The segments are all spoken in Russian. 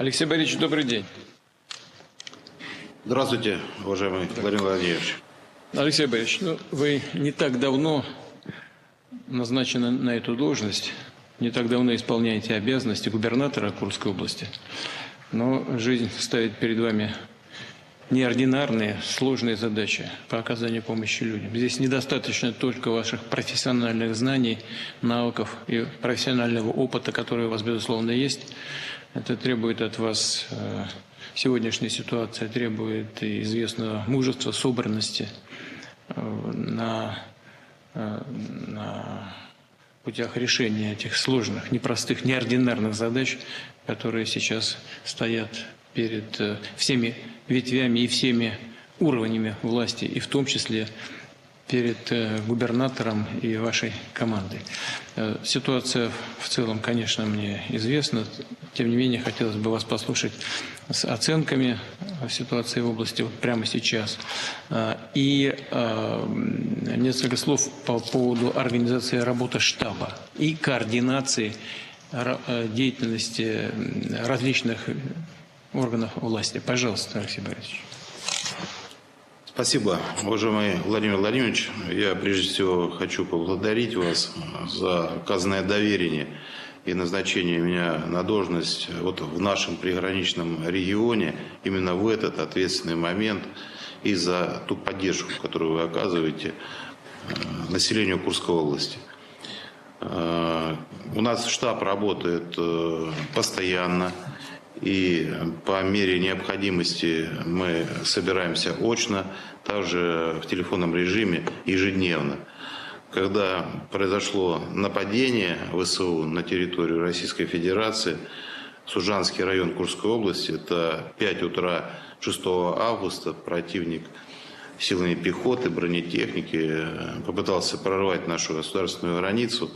Алексей Борисович, добрый день. Здравствуйте, уважаемый Владимир Владимирович. Алексей Борисович, вы не так давно назначены на эту должность, не так давно исполняете обязанности губернатора Курской области, но жизнь ставит перед вами неординарные, сложные задачи по оказанию помощи людям. Здесь недостаточно только ваших профессиональных знаний, навыков и профессионального опыта, который у вас, безусловно, есть. Это требует от вас, сегодняшняя ситуация требует известного мужества, собранности на путях решения этих сложных, непростых, неординарных задач, которые сейчас стоят перед всеми ветвями и всеми уровнями власти, и в том числе перед губернатором и вашей командой. Ситуация в целом, конечно, мне известна. Тем не менее, хотелось бы вас послушать с оценками ситуации в области вот прямо сейчас. И несколько слов по поводу организации работы штаба и координации деятельности различных органов власти. Пожалуйста, Алексей Борисович. Спасибо, уважаемый Владимир Владимирович. Я прежде всего хочу поблагодарить вас за оказанное доверие и назначение меня на должность вот в нашем приграничном регионе именно в этот ответственный момент и за ту поддержку, которую вы оказываете населению Курской области. У нас штаб работает постоянно. И по мере необходимости мы собираемся очно, также в телефонном режиме ежедневно. Когда произошло нападение ВСУ на территорию Российской Федерации, Сужанский район Курской области, это 5 утра 6 августа, противник силами пехоты, бронетехники попытался прорвать нашу государственную границу.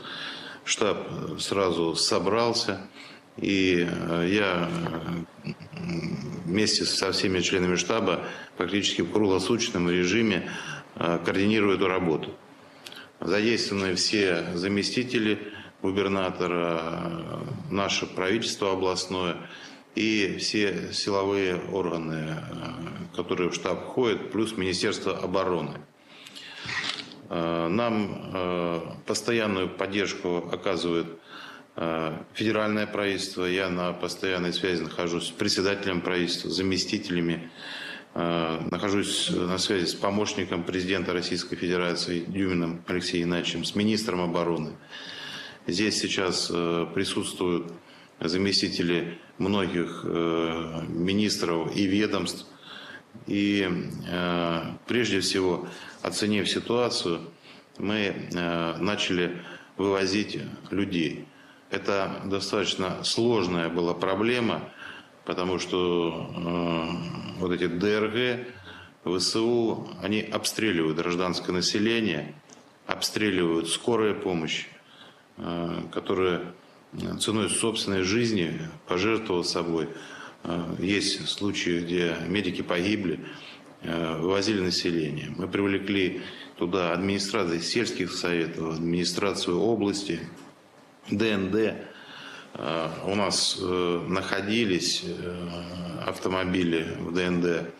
Штаб сразу собрался. И я вместе со всеми членами штаба практически в круглосуточном режиме координирую эту работу. Задействованы все заместители губернатора, наше правительство областное и все силовые органы, которые в штаб входят, плюс Министерство обороны. Нам постоянную поддержку оказывает федеральное правительство. Я на постоянной связи нахожусь с председателем правительства, заместителями, нахожусь на связи с помощником президента Российской Федерации Дюминым Алексеем Геннадьевичем, с министром обороны. Здесь сейчас присутствуют заместители многих министров и ведомств. И прежде всего, оценив ситуацию, мы начали вывозить людей. Это достаточно сложная была проблема, потому что вот эти ДРГ, ВСУ, они обстреливают гражданское население, обстреливают скорую помощь, которая ценой собственной жизни пожертвовала собой. Есть случаи, где медики погибли, вывозили население. Мы привлекли туда администрации сельских советов, администрацию области, ДНД. У нас находились автомобили в ДНД,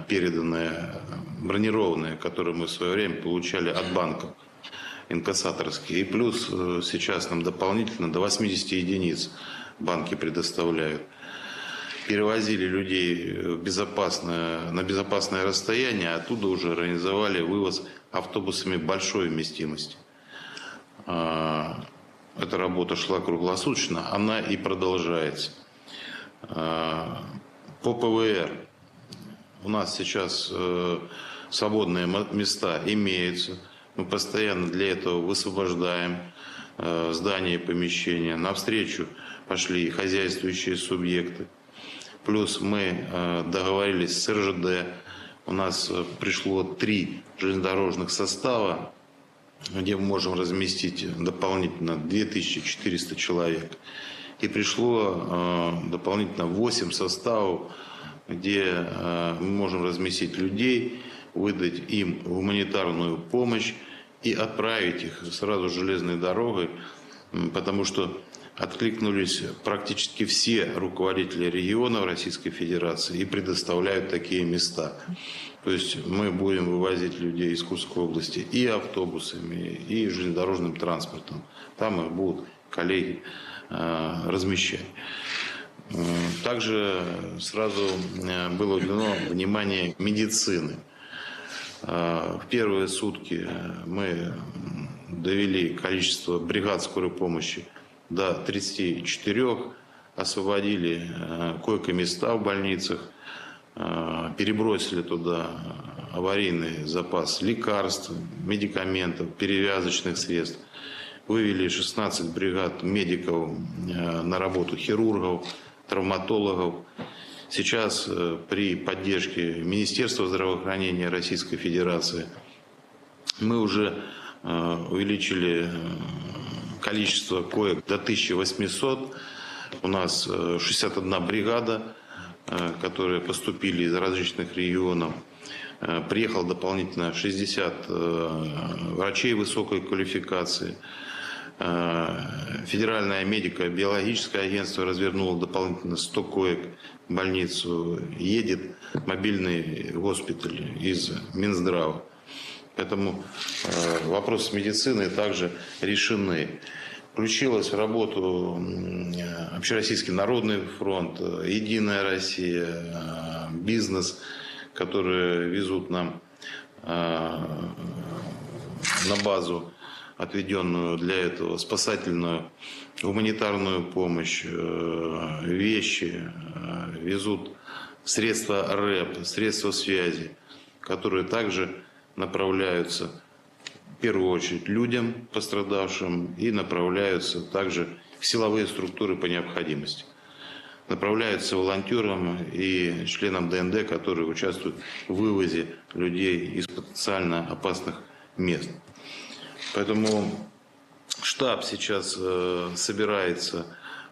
переданные, бронированные, которые мы в свое время получали от банков, инкассаторские. И плюс сейчас нам дополнительно до 80 единиц банки предоставляют. Перевозили людей на безопасное расстояние, а оттуда уже организовали вывоз автобусами большой вместимости. Эта работа шла круглосуточно, она и продолжается. По ПВР у нас сейчас свободные места имеются. Мы постоянно для этого высвобождаем здания и помещения. Навстречу пошли хозяйствующие субъекты. Плюс мы договорились с РЖД. У нас пришло 3 железнодорожных состава, где мы можем разместить дополнительно 2400 человек. И пришло дополнительно 8 составов, где мы можем разместить людей, выдать им гуманитарную помощь и отправить их сразу железной дорогой, потому что откликнулись практически все руководители регионов Российской Федерации и предоставляют такие места. То есть мы будем вывозить людей из Курской области и автобусами, и железнодорожным транспортом. Там их будут коллеги размещать. Также сразу было уделено внимание медицины. В первые сутки мы довели количество бригад скорой помощи до 34, освободили койко-места в больницах, перебросили туда аварийный запас лекарств, медикаментов, перевязочных средств, вывели 16 бригад медиков на работу, хирургов, травматологов. Сейчас при поддержке Министерства здравоохранения Российской Федерации мы уже увеличили количество коек до 1800. У нас 61 бригада, которые поступили из различных регионов. Приехало дополнительно 60 врачей высокой квалификации. Федеральное медико-биологическое агентство развернуло дополнительно 100 коек в больницу. Едет мобильный госпиталь из Минздрава. Поэтому вопросы медицины также решены. Включилась в работу Общероссийский народный фронт, Единая Россия, бизнес, которые везут нам на базу, отведенную для этого, спасательную, гуманитарную помощь, вещи, везут средства РЭП, средства связи, которые также направляются в первую очередь людям, пострадавшим, и направляются также в силовые структуры по необходимости. Направляются волонтерам и членам ДНД, которые участвуют в вывозе людей из потенциально опасных мест. Поэтому штаб сейчас собирается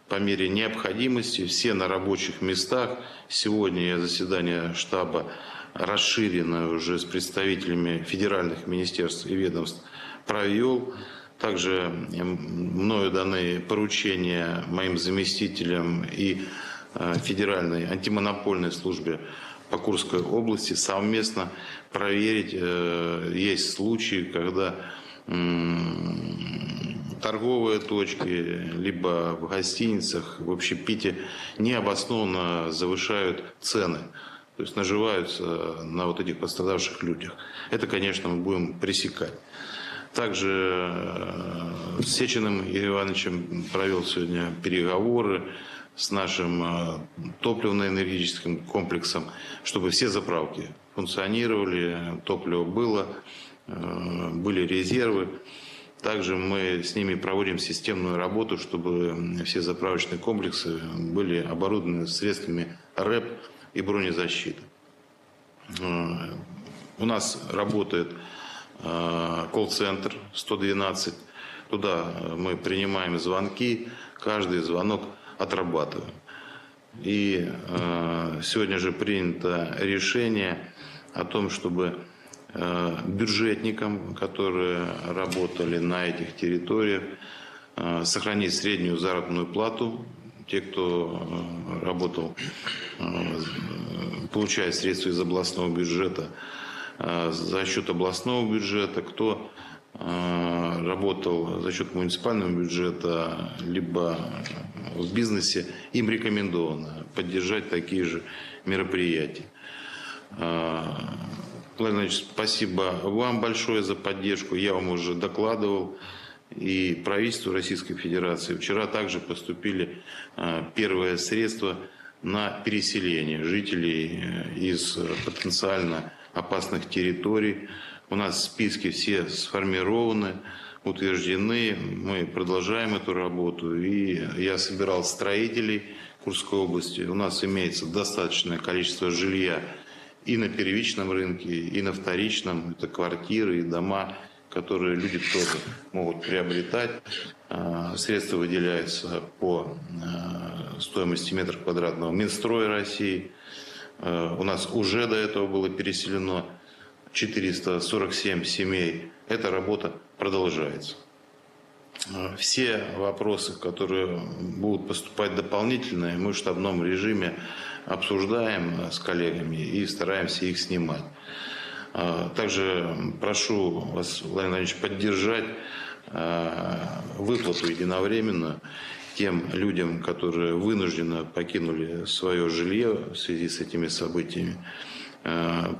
по мере необходимости, все на рабочих местах. Сегодня заседание штаба расширенное уже с представителями федеральных министерств и ведомств провел. Также мною даны поручения моим заместителям и Федеральной антимонопольной службе по Курской области совместно проверить, есть случаи, когда торговые точки, либо в гостиницах, в общепите необоснованно завышают цены. То есть наживаются на вот этих пострадавших людях. Это, конечно, мы будем пресекать. Также с Сечиным Игорем Ивановичем провел сегодня переговоры с нашим топливно-энергетическим комплексом, чтобы все заправки функционировали, топливо было, были резервы. Также мы с ними проводим системную работу, чтобы все заправочные комплексы были оборудованы средствами РЭП и бронезащиты. У нас работает колл-центр 112. Туда мы принимаем звонки, каждый звонок отрабатываем. И сегодня же принято решение о том, чтобы бюджетникам, которые работали на этих территориях, сохранить среднюю заработную плату. Те, кто работал, получает средства из областного бюджета за счет областного бюджета, кто работал за счет муниципального бюджета, либо в бизнесе, им рекомендовано поддержать такие же мероприятия. Владимир Владимирович, спасибо вам большое за поддержку. Я вам уже докладывал. И правительству Российской Федерации. Вчера также поступили первые средства на переселение жителей из потенциально опасных территорий. У нас списки все сформированы, утверждены. Мы продолжаем эту работу. И я собирал строителей Курской области. У нас имеется достаточное количество жилья и на первичном рынке, и на вторичном. Это квартиры и дома, которые люди тоже могут приобретать. Средства выделяются по стоимости метра квадратного Минстрой России. У нас уже до этого было переселено 447 семей. Эта работа продолжается. Все вопросы, которые будут поступать дополнительные, мы в штабном режиме обсуждаем с коллегами и стараемся их снимать. Также прошу вас, Владимир Владимирович, поддержать выплату единовременную тем людям, которые вынужденно покинули свое жилье в связи с этими событиями,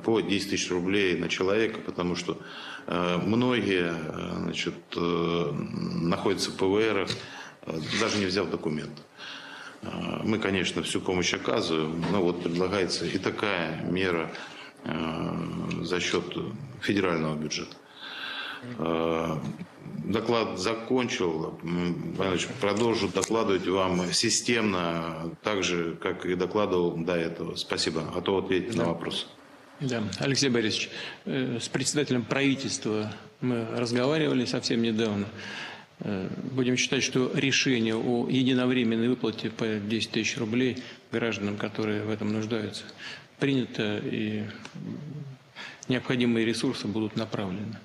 по 10 тысяч рублей на человека, потому что многие, значит, находятся в ПВРах, даже не взяв документ. Мы, конечно, всю помощь оказываем, но вот предлагается и такая мера за счет федерального бюджета. Доклад закончил. Владимирович, продолжу докладывать вам системно, так же, как и докладывал до этого. Спасибо. А то ответить на вопрос. Да, Алексей Борисович, с председателем правительства мы разговаривали совсем недавно. Будем считать, что решение о единовременной выплате по 10 тысяч рублей гражданам, которые в этом нуждаются, принято, и необходимые ресурсы будут направлены.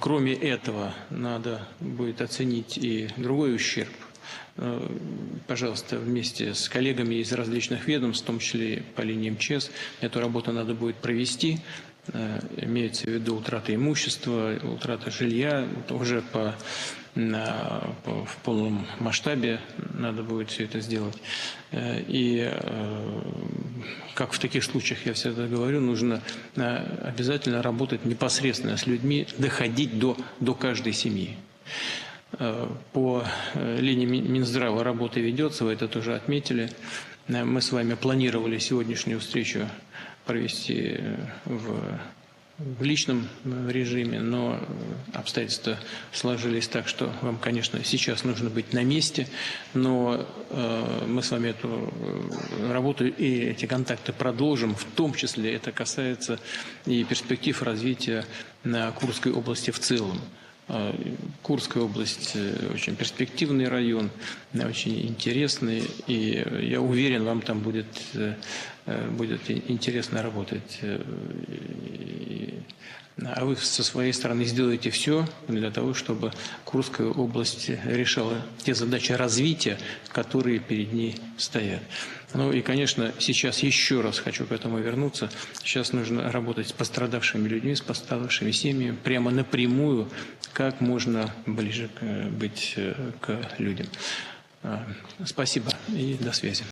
Кроме этого, надо будет оценить и другой ущерб. Пожалуйста, вместе с коллегами из различных ведомств, в том числе и по линии МЧС, эту работу надо будет провести. Имеется в виду утрата имущества, утрата жилья, уже в полном масштабе надо будет все это сделать. И как в таких случаях я всегда говорю, нужно обязательно работать непосредственно с людьми, доходить до каждой семьи. По линии Минздрава работа ведется, вы это тоже отметили. Мы с вами планировали сегодняшнюю встречу провести в личном режиме, но обстоятельства сложились так, что вам, конечно, сейчас нужно быть на месте, но мы с вами эту работу и эти контакты продолжим, в том числе это касается и перспектив развития Курской области в целом. Курская область очень перспективный район, очень интересный, и я уверен, вам там будет интересно работать. А вы со своей стороны сделаете все для того, чтобы Курская область решала те задачи развития, которые перед ней стоят. Ну и, конечно, сейчас еще раз хочу к этому вернуться. Сейчас нужно работать с пострадавшими людьми, с пострадавшими семьями, прямо напрямую, как можно ближе быть к людям. Спасибо и до связи.